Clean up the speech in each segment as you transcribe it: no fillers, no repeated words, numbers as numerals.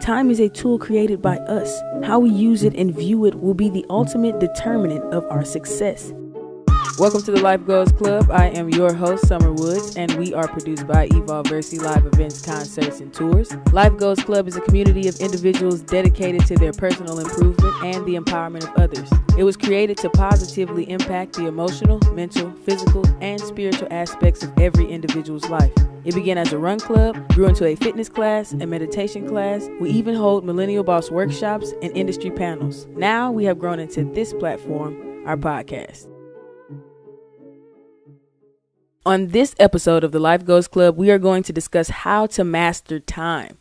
Time is a tool created by us. How we use it and view it will be the ultimate determinant of our success. Welcome to the Life Goals Club. I am your host, Summer Woods, and we are produced by Evolversity Live Events, Concerts, and Tours. Life Goals Club is a community of individuals dedicated to their personal improvement and the empowerment of others. It was created to positively impact the emotional, mental, physical, and spiritual aspects of every individual's life. It began as a run club, grew into a fitness class, a meditation class. We even hold Millennial Boss workshops and industry panels. Now we have grown into this platform, our podcast. On this episode of the Life Goals Club, we are going to discuss how to master time.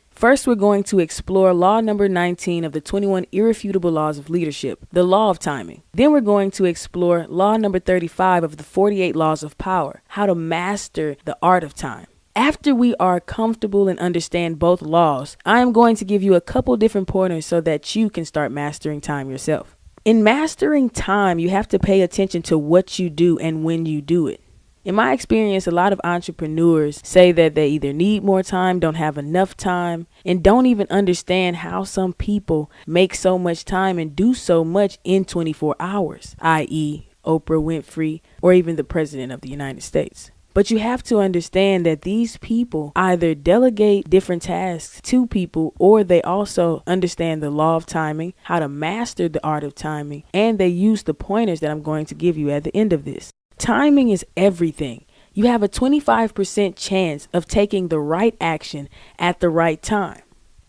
First, we're going to explore law number 19 of the 21 Irreffutable Laws of Leadership, the law of timing. Then we're going to explore law number 35 of the 48 laws of power, how to master the art of time. After we are comfortable and understand both laws, I am going to give you a couple different pointers so that you can start mastering time yourself. In mastering time, you have to pay attention to what you do and when you do it. In my experience, a lot of entrepreneurs say that they either need more time, don't have enough time, and don't even understand how some people make so much time and do so much in 24 hours, i.e. Oprah Winfrey or even the President of the United States. But you have to understand that these people either delegate different tasks to people, or they also understand the law of timing, how to master the art of timing, and they use the pointers that I'm going to give you at the end of this. Timing is everything. You have a 25% chance of taking the right action at the right time.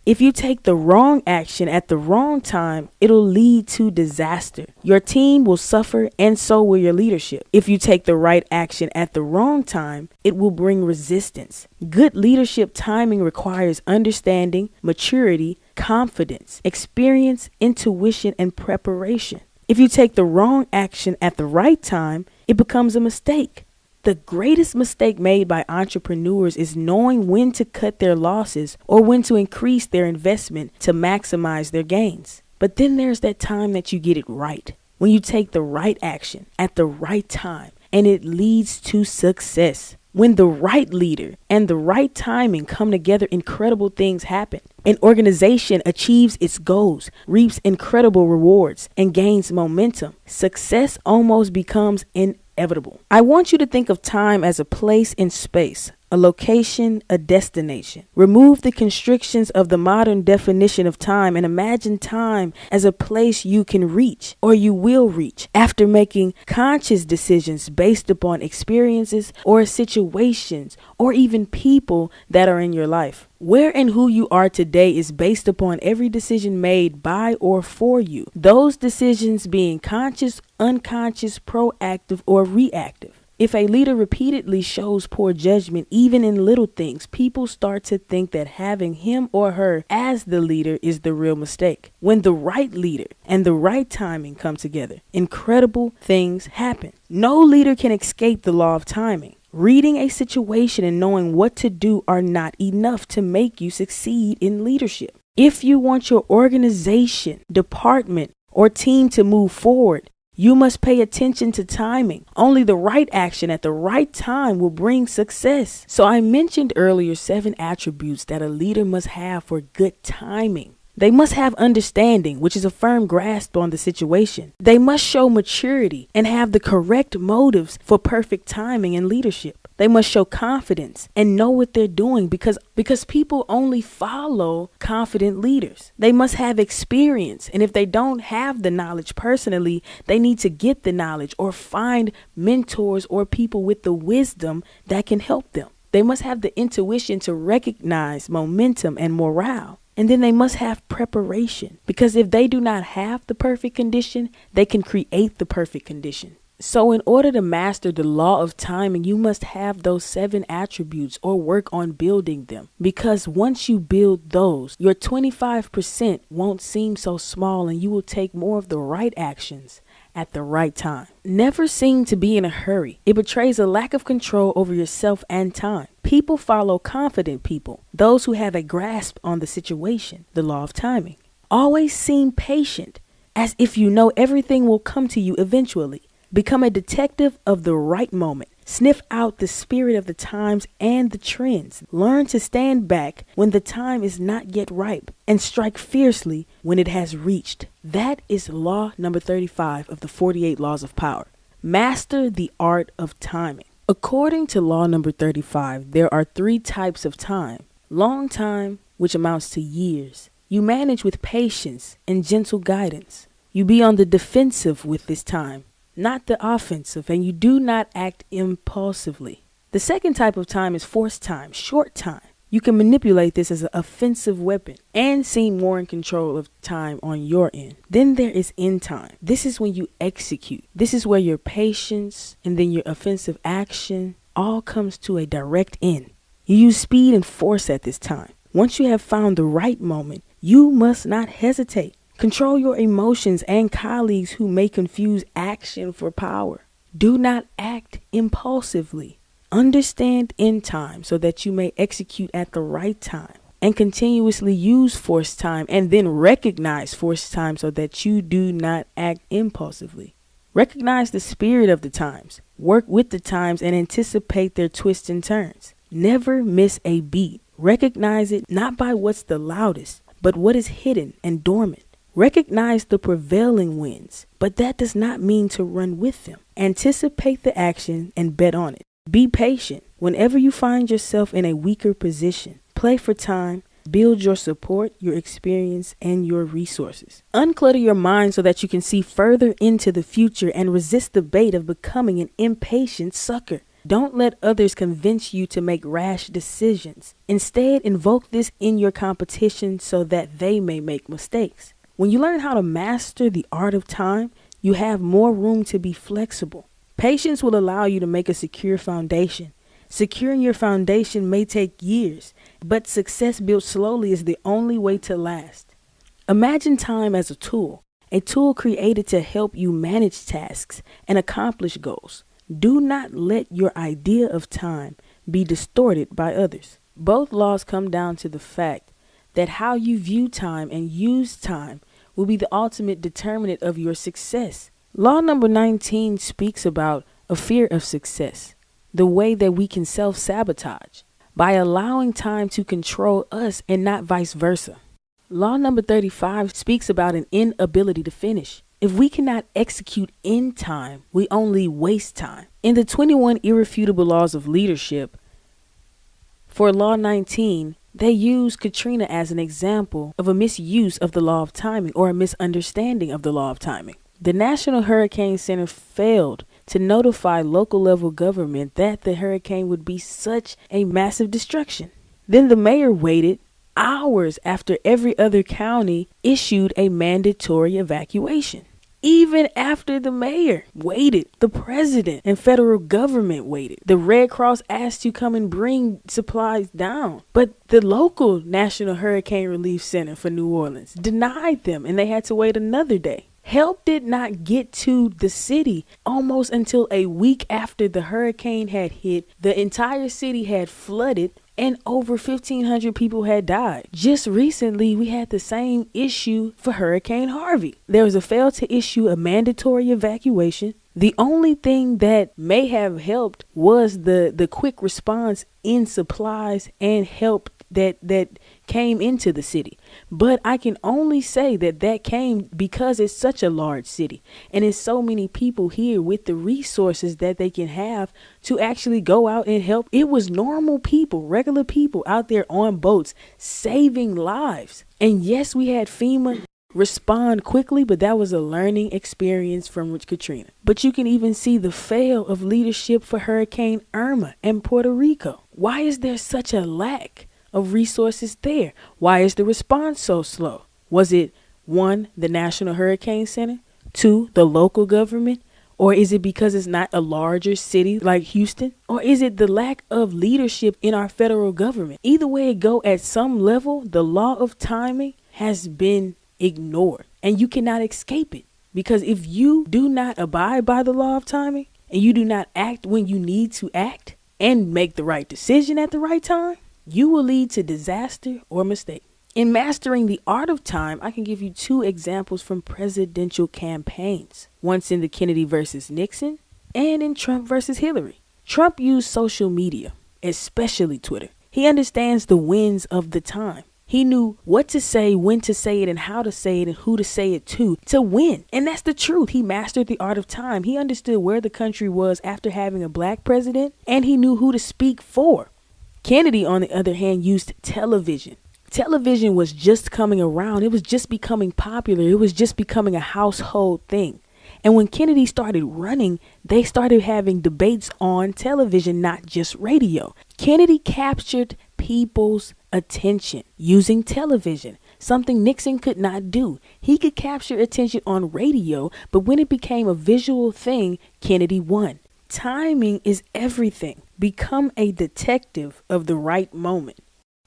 If you take the wrong action at the wrong time, it'll lead to disaster. Your team will suffer, and so will your leadership. If you take the right action at the wrong time, it will bring resistance. Good leadership timing requires understanding, maturity, confidence, experience, intuition, and preparation. If you take the wrong action at the right time, it becomes a mistake. The greatest mistake made by entrepreneurs is knowing when to cut their losses or when to increase their investment to maximize their gains. But then there's that time that you get it right, when you take the right action at the right time and it leads to success. When the right leader and the right timing come together, incredible things happen. An organization achieves its goals, reaps incredible rewards, and gains momentum. Success almost becomes inevitable. I want you to think of time as a place in space, a location, a destination. Remove the constrictions of the modern definition of time and imagine time as a place you can reach, or you will reach, after making conscious decisions based upon experiences or situations or even people that are in your life. Where and who you are today is based upon every decision made by or for you. Those decisions being conscious, unconscious, proactive, or reactive. If a leader repeatedly shows poor judgment, even in little things, people start to think that having him or her as the leader is the real mistake. When the right leader and the right timing come together, incredible things happen. No leader can escape the law of timing. Reading a situation and knowing what to do are not enough to make you succeed in leadership. If you want your organization, department, or team to move forward, you must pay attention to timing. Only the right action at the right time will bring success. So I mentioned earlier 7 attributes that a leader must have for good timing. They must have understanding, which is a firm grasp on the situation. They must show maturity and have the correct motives for perfect timing and leadership. They must show confidence and know what they're doing because people only follow confident leaders. They must have experience, and if they don't have the knowledge personally, they need to get the knowledge or find mentors or people with the wisdom that can help them. They must have the intuition to recognize momentum and morale. And then they must have preparation, because if they do not have the perfect condition, they can create the perfect condition. So in order to master the law of timing, you must have those 7 attributes or work on building them. Because once you build those, your 25% won't seem so small and you will take more of the right actions at the right time. Never seem to be in a hurry. It betrays a lack of control over yourself and time. People follow confident people, those who have a grasp on the situation, the law of timing. Always seem patient, as if you know everything will come to you eventually. Become a detective of the right moment. Sniff out the spirit of the times and the trends. Learn to stand back when the time is not yet ripe and strike fiercely when it has reached. That is law number 35 of the 48 laws of power. Master the art of timing. According to law number 35, there are 3 types of time. Long time, which amounts to years. You manage with patience and gentle guidance. You be on the defensive with this time, not the offensive, and you do not act impulsively. The second type of time is forced time, short time. You can manipulate this as an offensive weapon and seem more in control of time on your end. Then there is end time. This is when you execute. This is where your patience and then your offensive action all comes to a direct end. You use speed and force at this time. Once you have found the right moment, you must not hesitate. Control your emotions and colleagues who may confuse action for power. Do not act impulsively. Understand end time so that you may execute at the right time, and continuously use forced time and then recognize forced time so that you do not act impulsively. Recognize the spirit of the times. Work with the times and anticipate their twists and turns. Never miss a beat. Recognize it not by what's the loudest, but what is hidden and dormant. Recognize the prevailing winds, but that does not mean to run with them. Anticipate the action and bet on it. Be patient. Whenever you find yourself in a weaker position, play for time, build your support, your experience, and your resources. Unclutter your mind so that you can see further into the future and resist the bait of becoming an impatient sucker. Don't let others convince you to make rash decisions. Instead, invoke this in your competition so that they may make mistakes. When you learn how to master the art of time, you have more room to be flexible. Patience will allow you to make a secure foundation. Securing your foundation may take years, but success built slowly is the only way to last. Imagine time as a tool created to help you manage tasks and accomplish goals. Do not let your idea of time be distorted by others. Both laws come down to the fact that how you view time and use time will be the ultimate determinant of your success. Law number 19 speaks about a fear of success, the way that we can self-sabotage by allowing time to control us and not vice versa. Law number 35 speaks about an inability to finish. If we cannot execute in time, we only waste time. In the 21 Irrefutable Laws of Leadership, for Law 19, they use Katrina as an example of a misuse of the law of timing or a misunderstanding of the law of timing. The National Hurricane Center failed to notify local level government that the hurricane would be such a massive destruction. Then the mayor waited hours after every other county issued a mandatory evacuation. Even after the mayor waited, the president and federal government waited. The Red Cross asked to come and bring supplies down, but the local National Hurricane Relief Center for New Orleans denied them, and they had to wait another day. Help did not get to the city almost until a week after the hurricane had hit. The entire city had flooded and over 1,500 people had died. Just recently, we had the same issue for Hurricane Harvey. There was a fail to issue a mandatory evacuation. The only thing that may have helped was the quick response in supplies and help that came into the city. But I can only say that came because it's such a large city and it's so many people here with the resources that they can have to actually go out and help. It was normal people, regular people out there on boats saving lives. And yes, we had FEMA respond quickly, but that was a learning experience from Katrina. But you can even see the fail of leadership for Hurricane Irma and Puerto Rico. Why is there such a lack of resources there? Why is the response so slow? Was it 1, the National Hurricane Center, 2, the local government, or is it because it's not a larger city like Houston, or is it the lack of leadership in our federal government? Either way it go, at some level the law of timing has been ignored and you cannot escape it, because if you do not abide by the law of timing and you do not act when you need to act and make the right decision at the right time, you will lead to disaster or mistake. In mastering the art of time, I can give you 2 examples from presidential campaigns. Once in the Kennedy versus Nixon and in Trump versus Hillary. Trump used social media, especially Twitter. He understands the winds of the time. He knew what to say, when to say it, and how to say it, and who to say it to win. And that's the truth. He mastered the art of time. He understood where the country was after having a black president, and he knew who to speak for. Kennedy, on the other hand, used television. Television was just coming around. It was just becoming popular. It was just becoming a household thing. And when Kennedy started running, they started having debates on television, not just radio. Kennedy captured people's attention using television, something Nixon could not do. He could capture attention on radio, but when it became a visual thing, Kennedy won. Timing is everything. Become a detective of the right moment.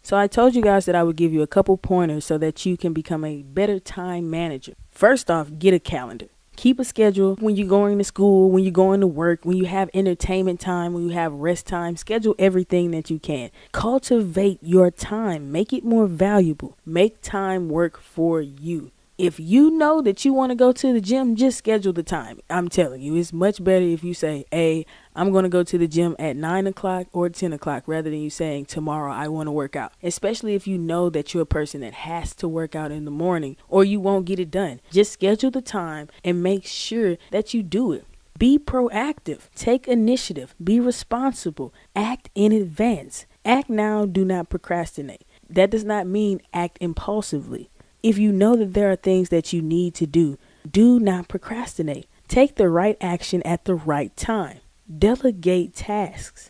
So I told you guys that I would give you a couple pointers so that you can become a better time manager. First off, get a calendar. Keep a schedule when you're going to school, when you're going to work, when you have entertainment time, when you have rest time. Schedule everything that you can. Cultivate your time. Make it more valuable. Make time work for you. If you know that you want to go to the gym, just schedule the time. I'm telling you, it's much better if you say, hey, I'm going to go to the gym at 9 o'clock or 10 o'clock rather than you saying tomorrow I want to work out. Especially if you know that you're a person that has to work out in the morning or you won't get it done. Just schedule the time and make sure that you do it. Be proactive. Take initiative. Be responsible. Act in advance. Act now. Do not procrastinate. That does not mean act impulsively. If you know that there are things that you need to do, do not procrastinate. Take the right action at the right time. Delegate tasks.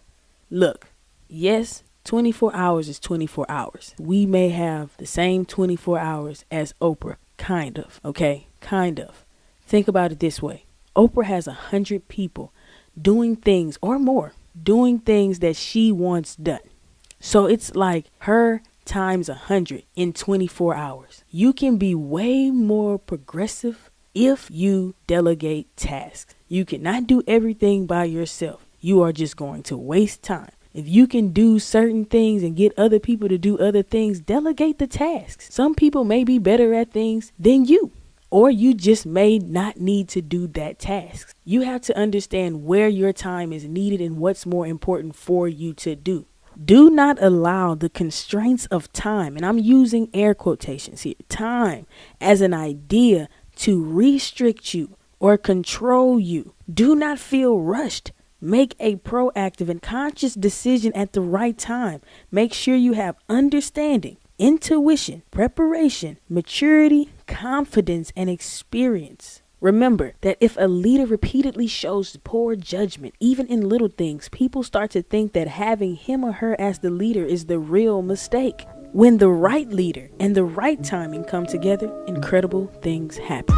Look, yes, 24 hours is 24 hours. We may have the same 24 hours as Oprah. Kind of, okay? Kind of. Think about it this way. Oprah has 100 people doing things or more, doing things that she wants done. So it's like her times 100 in 24 hours. You can be way more progressive if you delegate tasks. You cannot do everything by yourself. You are just going to waste time. If you can do certain things and get other people to do other things, delegate the tasks. Some people may be better at things than you, or you just may not need to do that task. You have to understand where your time is needed and what's more important for you to do. Do not allow the constraints of time, and I'm using air quotations here, time as an idea to restrict you or control you. Do not feel rushed. Make a proactive and conscious decision at the right time. Make sure you have understanding, intuition, preparation, maturity, confidence, and experience. Remember that if a leader repeatedly shows poor judgment, even in little things, people start to think that having him or her as the leader is the real mistake. When the right leader and the right timing come together, incredible things happen.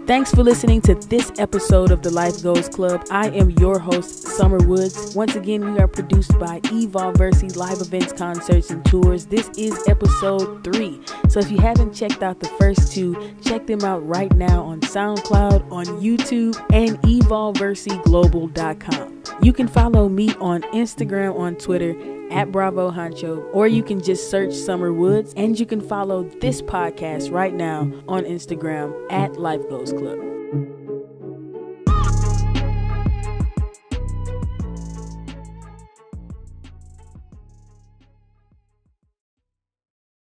Thanks for listening to this episode of the Life Goals Club. I am your host, Summer Woods. Once again, we are produced by Evolverse Live Events, Concerts, and Tours. This is episode 3. So if you haven't checked out the first 2, check them out right now on SoundCloud, on YouTube, and evolverseglobal.com. You can follow me on Instagram, on Twitter, at Bravo Honcho, or you can just search Summer Woods, and you can follow this podcast right now on Instagram at Life Goals Club.